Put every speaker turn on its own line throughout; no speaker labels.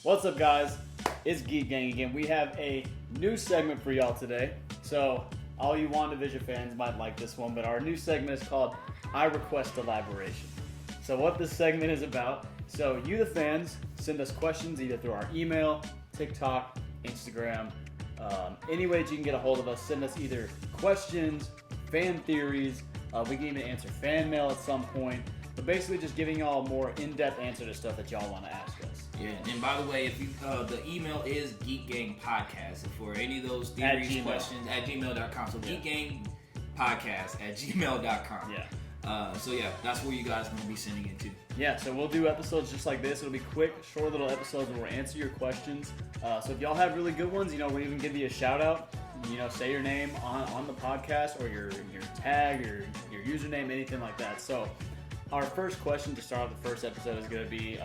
What's up, guys? It's Geek Gang again. We have a new segment for y'all today. So, all you WandaVision fans might like this one, but our new segment is called I Request Elaboration. So, what this segment is about, so you, the fans, send us questions either through our email, TikTok, Instagram, any way that you can get a hold of us. Send us either questions, fan theories, we can even answer fan mail at some point, but basically just giving y'all a more in-depth answer to stuff that y'all want to ask us.
Yeah, and by the way, if you, the email is Geek Gang Podcast. So for any of those theories, questions, at gmail.com. So Geek Gang Podcast at gmail.com.
Yeah.
So yeah, that's where you guys are going to be sending it to.
Yeah, so we'll do episodes just like this. It'll be quick, short little episodes where we'll answer your questions. So if y'all have really good ones, we'll even give you a shout out. Say your name on the podcast or your tag or your username, anything like that. So our first question to start off the first episode is going to be,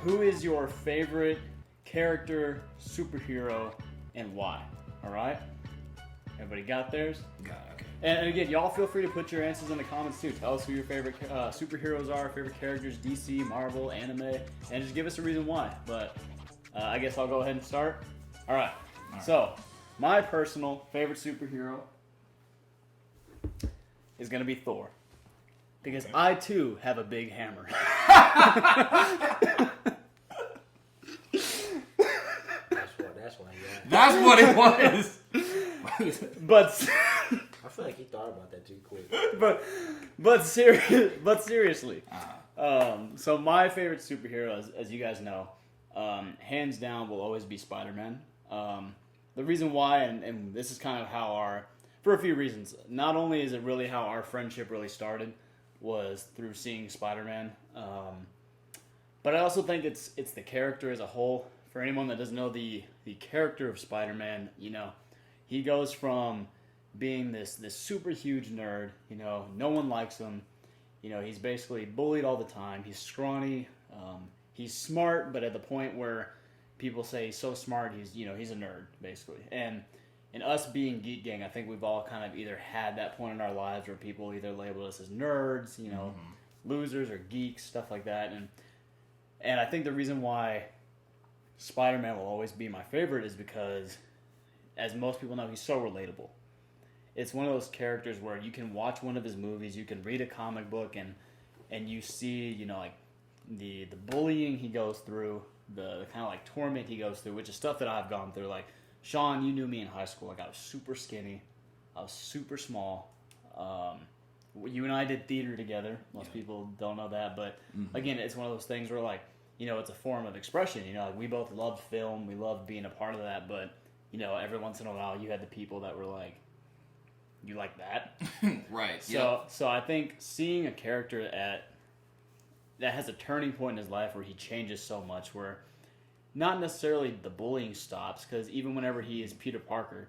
who is your favorite character, superhero, and why? All right? Everybody got theirs?
Got it, okay.
And again, y'all feel free to put your answers in the comments too. Tell us who your favorite superheroes are, favorite characters, DC, Marvel, anime, and just give us a reason why. But I guess I'll go ahead and start. All right. So, my personal favorite superhero is going to be Thor. Because I too have a big hammer.
That's what it was.
But
I feel like he thought about that too quick.
but seriously. So my favorite superhero, as you guys know, hands down will always be Spider-Man. The reason why, and this is kind of how for a few reasons. Not only is it really how our friendship really started, was through seeing Spider-Man, but I also think it's the character as a whole. For anyone that doesn't know the character of Spider-Man, he goes from being this super huge nerd, no one likes him, he's basically bullied all the time, he's scrawny, he's smart, but at the point where people say he's so smart, he's a nerd, basically. And us being Geek Gang, I think we've all kind of either had that point in our lives where people either label us as nerds, losers or geeks, stuff like that. And I think the reason why Spider-Man will always be my favorite is because, as most people know, he's so relatable. It's one of those characters where you can watch one of his movies, you can read a comic book, and you see, like the bullying he goes through, the kind of like torment he goes through, which is stuff that I've gone through. Like, Sean, you knew me in high school. Like, I was super skinny. I was super small. You and I did theater together. Most people don't know that. But, again, it's one of those things where, like, it's a form of expression. Like, we both loved film. We loved being a part of that. But, every once in a while, you had the people that were like, you like that?
Right.
So I think seeing a character that has a turning point in his life where he changes so much, where not necessarily the bullying stops, because even whenever he is Peter Parker,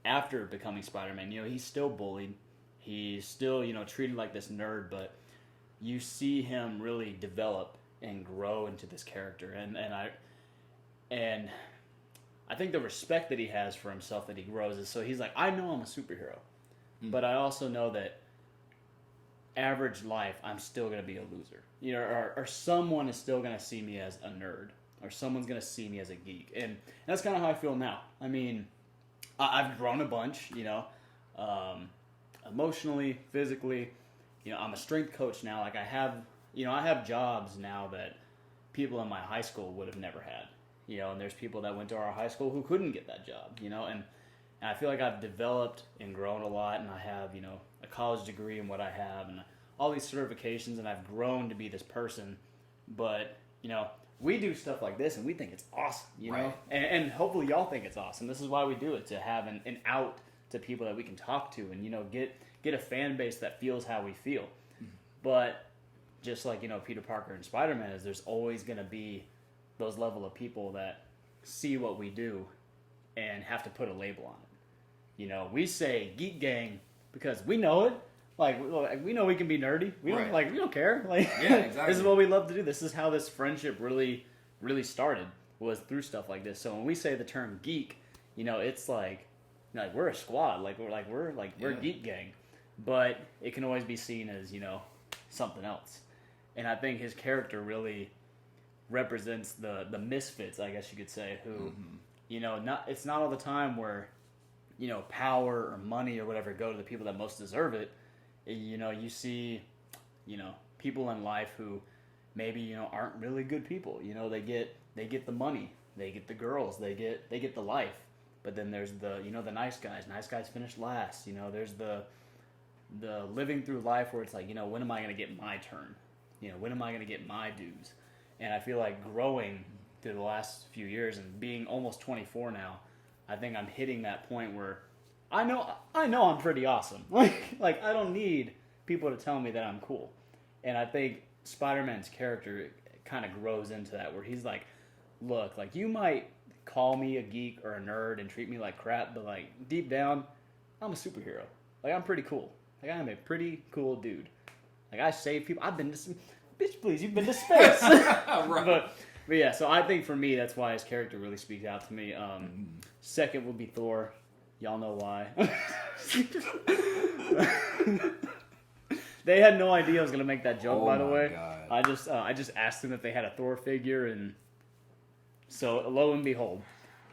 after becoming Spider-Man, he's still bullied. He's still, treated like this nerd, but you see him really develop and grow into this character. And I think the respect that he has for himself that he grows is, so he's like, I know I'm a superhero, but I also know that average life, I'm still going to be a loser. Or someone is still going to see me as a nerd, or someone's going to see me as a geek. And that's kind of how I feel now. I mean, I've grown a bunch, emotionally, physically. I'm a strength coach now. Like, I have jobs now that people in my high school would have never had. And there's people that went to our high school who couldn't get that job, and I feel like I've developed and grown a lot, and I have, a college degree in what I have, and all these certifications, and I've grown to be this person. But, we do stuff like this, and we think it's awesome,
Right.
And hopefully y'all think it's awesome. This is why we do it, to have an out to people that we can talk to, and, get a fan base that feels how we feel. But just like, Peter Parker and Spider-Man is, there's always going to be those level of people that see what we do and have to put a label on it. We say Geek Gang because we know it. Like, we know we can be nerdy. We don't we don't care. Like,
yeah, exactly.
This is what we love to do. This is how this friendship really, really started, was through stuff like this. So when we say the term geek, it's like we're a squad. We're Geek Gang, but it can always be seen as something else. And I think his character really represents the misfits, I guess you could say, who, it's not all the time where, power or money or whatever go to the people that most deserve it. You see, people in life who maybe, aren't really good people. They get the money, they get the girls, they get the life. But then there's the, the nice guys. Nice guys finish last. There's the living through life where it's like, when am I going to get my turn? When am I going to get my dues? And I feel like growing through the last few years and being almost 24 now, I think I'm hitting that point where I know I'm pretty awesome. Like I don't need people to tell me that I'm cool. And I think Spider-Man's character kind of grows into that where he's like, look, like you might call me a geek or a nerd and treat me like crap, but like deep down, I'm a superhero. Like I'm pretty cool. Like I'm a pretty cool dude. Like I save people. I've been to bitch, please. You've been to space.
Right.
But yeah. So I think for me, that's why his character really speaks out to me. Second would be Thor. Y'all know why. They had no idea I was gonna make that joke. By the way, God. I just asked them if they had a Thor figure, and so lo and behold.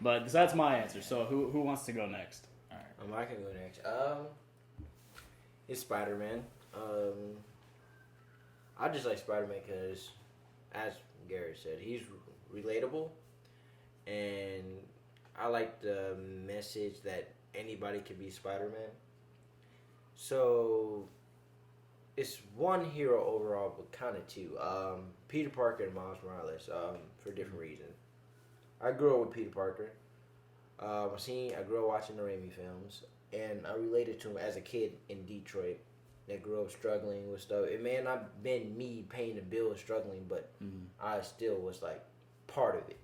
But that's my answer. So who wants to go next?
All right. I can go next. It's Spider-Man. I just like Spider-Man because, as Gary said, he's relatable, and I like the message that anybody can be Spider-Man. So it's one hero overall, but kind of two. Peter Parker and Miles Morales, for different reasons. I grew up with Peter Parker. I grew up watching the Raimi films, and I related to him as a kid in Detroit that grew up struggling with stuff. It may not have been me paying the bill struggling, but I still was like part of it.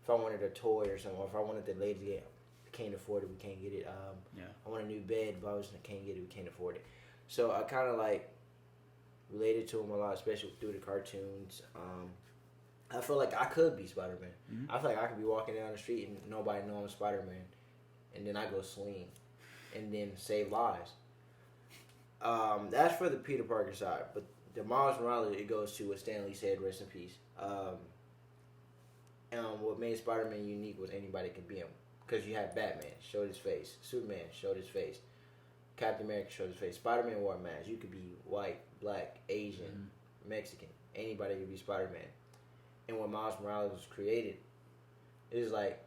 If I wanted a toy or something, or if I wanted the lady, we can't afford it, we can't get it. I want a new bed, but I can't get it, we can't afford it. So I kind of like related to him a lot, especially through the cartoons. I feel like I could be Spider-Man. Mm-hmm. I feel like I could be walking down the street and nobody know I'm Spider-Man, and then I go swing, and then save lives. That's for the Peter Parker side, but the Miles Morales, it goes to what Stan Lee said, rest in peace. What made Spider-Man unique was anybody could be him, because you had Batman, showed his face, Superman showed his face, Captain America showed his face, Spider-Man wore a mask. You could be white, black, Asian, Mexican, anybody could be Spider-Man. And when Miles Morales was created, it was like,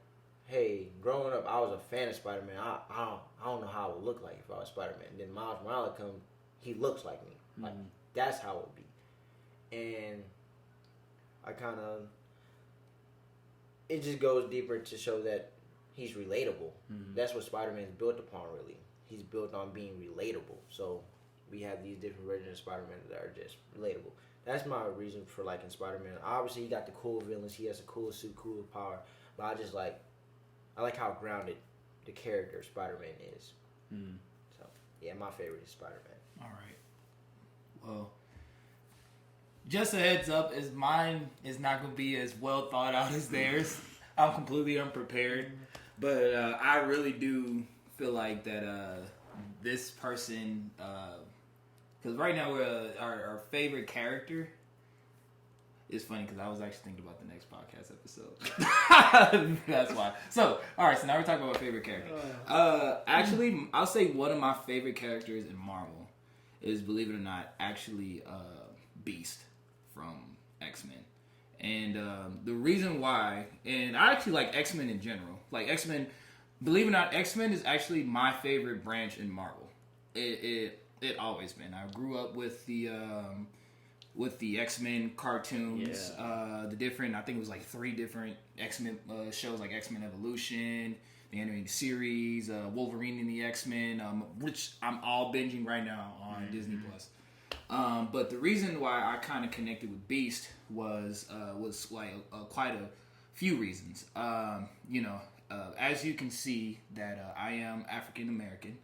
hey, growing up, I was a fan of Spider-Man. I don't know how it would look like if I was Spider-Man. And then Miles Morales comes, he looks like me. Like, that's how it would be. And I kind of, it just goes deeper to show that he's relatable. Mm-hmm. That's what Spider-Man is built upon, really. He's built on being relatable. So we have these different versions of Spider-Man that are just relatable. That's my reason for liking Spider-Man. Obviously, he got the cool villains. He has a cool suit, cool power. But I like how grounded the character Spider-Man is. So, yeah, my favorite is Spider-Man.
All right. Well, just a heads up, is mine is not going to be as well thought out as theirs. I'm completely unprepared. But I really do feel like that this person... because right now, our favorite character is funny because I was actually thinking about the next podcast episode. That's why. So, all right. So now we're talking about my favorite character. Actually, I'll say one of my favorite characters in Marvel is, believe it or not, actually Beast from X-Men. And the reason why, and I actually like X-Men in general. Like X-Men, believe it or not, X-Men is actually my favorite branch in Marvel. It always been. I grew up with the X-Men cartoons, the different. I think it was like 3 different X-Men shows, like X-Men Evolution, the animated series, Wolverine and the X-Men, which I'm all binging right now on Disney Plus. But the reason why I kind of connected with Beast was like quite a few reasons. As you can see, that I am African American.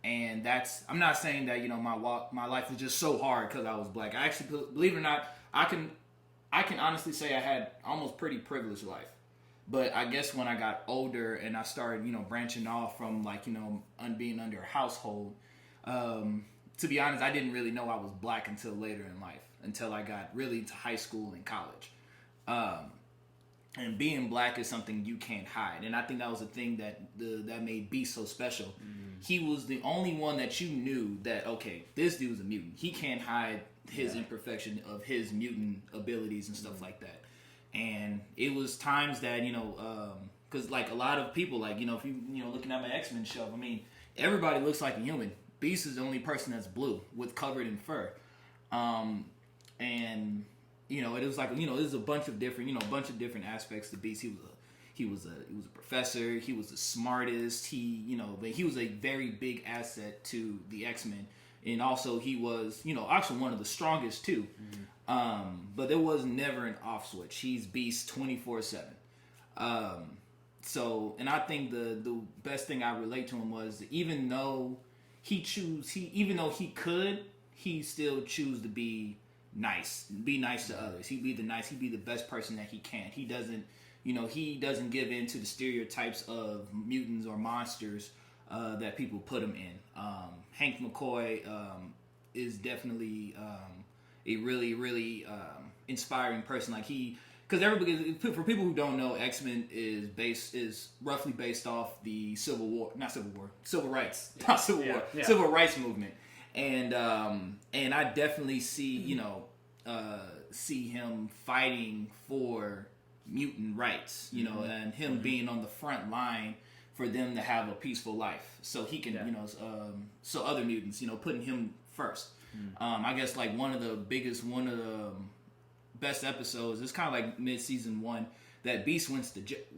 And that's, I'm not saying that, my life was just so hard because I was black. I actually, believe it or not, I can honestly say I had almost pretty privileged life. But I guess when I got older and I started, branching off from being under a household, to be honest, I didn't really know I was black until later in life, until I got really into high school and college. And being black is something you can't hide. And I think that was the thing that made Beast so special. Mm. He was the only one that you knew that, okay, this dude's a mutant. He can't hide his imperfection of his mutant abilities and stuff like that. And it was times that, because like a lot of people, like, if you, looking at my X-Men show, I mean, everybody looks like a human. Beast is the only person that's blue with covered in fur. And... it was like, there's a bunch of different aspects to Beast. He was a professor. He was the smartest. But he was a very big asset to the X-Men, and also he was, actually one of the strongest too. Mm-hmm. But there was never an off switch. He's Beast 24/7. And I think the best thing I relate to him was even though he could, he still choose to be nice to others. He'd be the best person that he can. He doesn't give in to the stereotypes of mutants or monsters that people put him in. Hank McCoy is definitely a really, really inspiring person. Like because everybody, for people who don't know, X-Men is roughly based off the civil rights movement. And I definitely see see him fighting for mutant rights, and him being on the front line for them to have a peaceful life, so he can so other mutants putting him first. I guess like one of the best episodes, it's kind of like mid-season 1, that Beast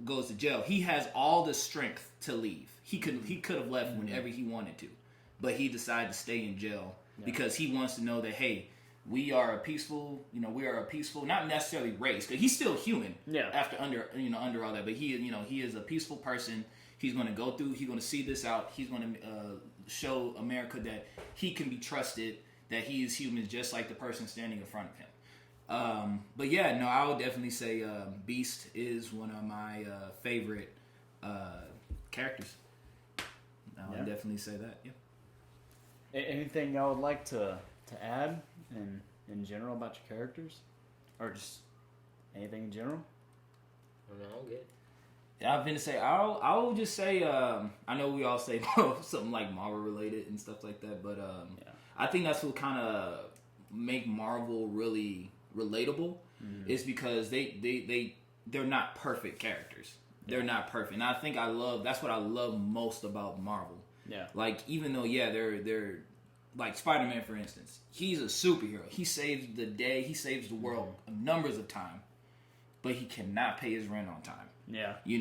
goes to jail. He has all the strength to leave. He could have left whenever he wanted to. But he decided to stay in jail because he wants to know that, hey, we are a peaceful, not necessarily race, because he's still human. After under all that, but he is a peaceful person. He's going to go through. He's going to see this out. He's going to show America that he can be trusted. That he is human, just like the person standing in front of him. But yeah, no, I would definitely say Beast is one of my favorite characters. I would definitely say that. Yeah.
Anything y'all would like to add in general about your characters? Or just anything in general?
No, I'm good.
Yeah, I've been to say, I'll just say, I know we all say something like Marvel related and stuff like that, but I think that's what kind of make Marvel really relatable, is because they're not perfect characters. They're not perfect. And I think that's what I love most about Marvel. Yeah. Like, even though, they're like Spider-Man, for instance, he's a superhero. He saves the day. He saves the world numbers of times, but he cannot pay his rent on time. Yeah. He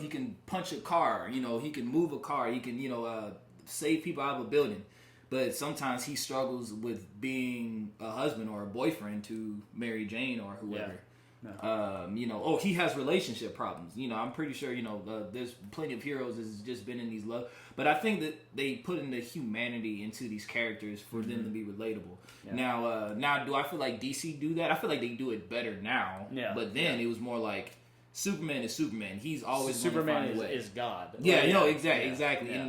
can punch a car. He can move a car. He can, save people out of a building. But sometimes he struggles with being a husband or a boyfriend to Mary Jane or whoever. Yeah. No. He has relationship problems. I'm pretty sure, there's plenty of heroes that's just been in these love. But I think that they put in the humanity into these characters for them to be relatable. Yeah. Now, do I feel like DC do that? I feel like they do it better now. Yeah. But then it was more like Superman is Superman. He's always
Superman is God.
Yeah, exactly. Yeah.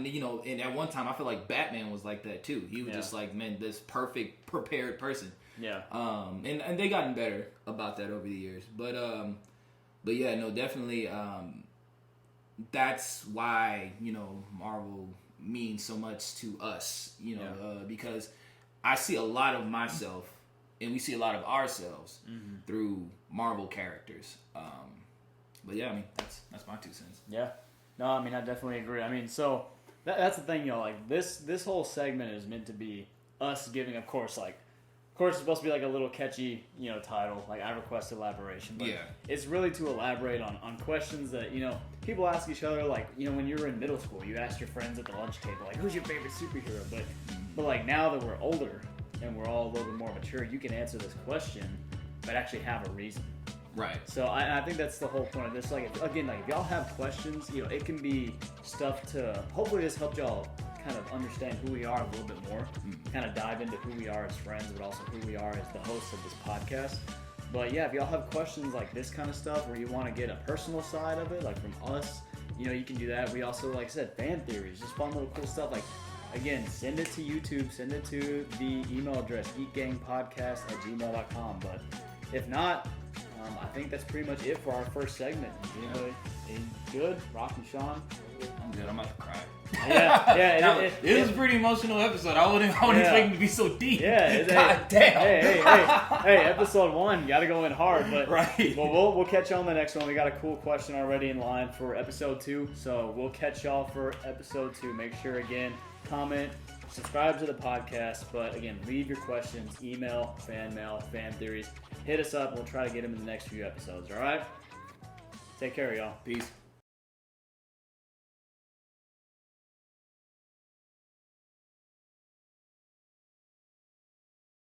And at one time I feel like Batman was like that too. He was just like, man, this perfect prepared person. Yeah. And they gotten better about that over the years. But yeah, no, definitely that's why, Marvel means so much to us, because I see a lot of myself and we see a lot of ourselves through Marvel characters. But yeah, I mean, that's my 2 cents.
Yeah. No, I mean, I definitely agree. I mean, so that's the thing, like this whole segment is meant to be us giving, of course, it's supposed to be like a little catchy, title, like I Request Elaboration. But it's really to elaborate on questions that, people ask each other, like, when you were in middle school, you asked your friends at the lunch table, like, who's your favorite superhero? But like now that we're older and we're all a little bit more mature, you can answer this question, but actually have a reason. Right. So I think that's the whole point of this. Like, if y'all have questions, it can be stuff to hopefully this helped y'all kind of understand who we are a little bit more, kind of dive into who we are as friends, but also who we are as the hosts of this podcast. But yeah, if y'all have questions like this kind of stuff, where you want to get a personal side of it, like from us, you can do that. We also, like I said, fan theories, just fun little cool stuff. Like again, send it to YouTube. Send it to the email address, geekgangpodcast@gmail.com. But if not, I think that's pretty much it for our first segment. Anybody good? Rock and Sean?
I'm good. I'm about to cry.
Yeah.
It was a pretty emotional episode. I wouldn't expect it to be so deep.
Yeah.
God damn.
Hey, episode 1, got to go in hard. But
right.
Well, we'll catch you on the next one. We got a cool question already in line for episode 2. So we'll catch y'all for episode 2. Make sure, again, comment, subscribe to the podcast. But again, leave your questions, email, fan mail, fan theories. Hit us up. We'll try to get them in the next few episodes. All right? Take care, y'all.
Peace.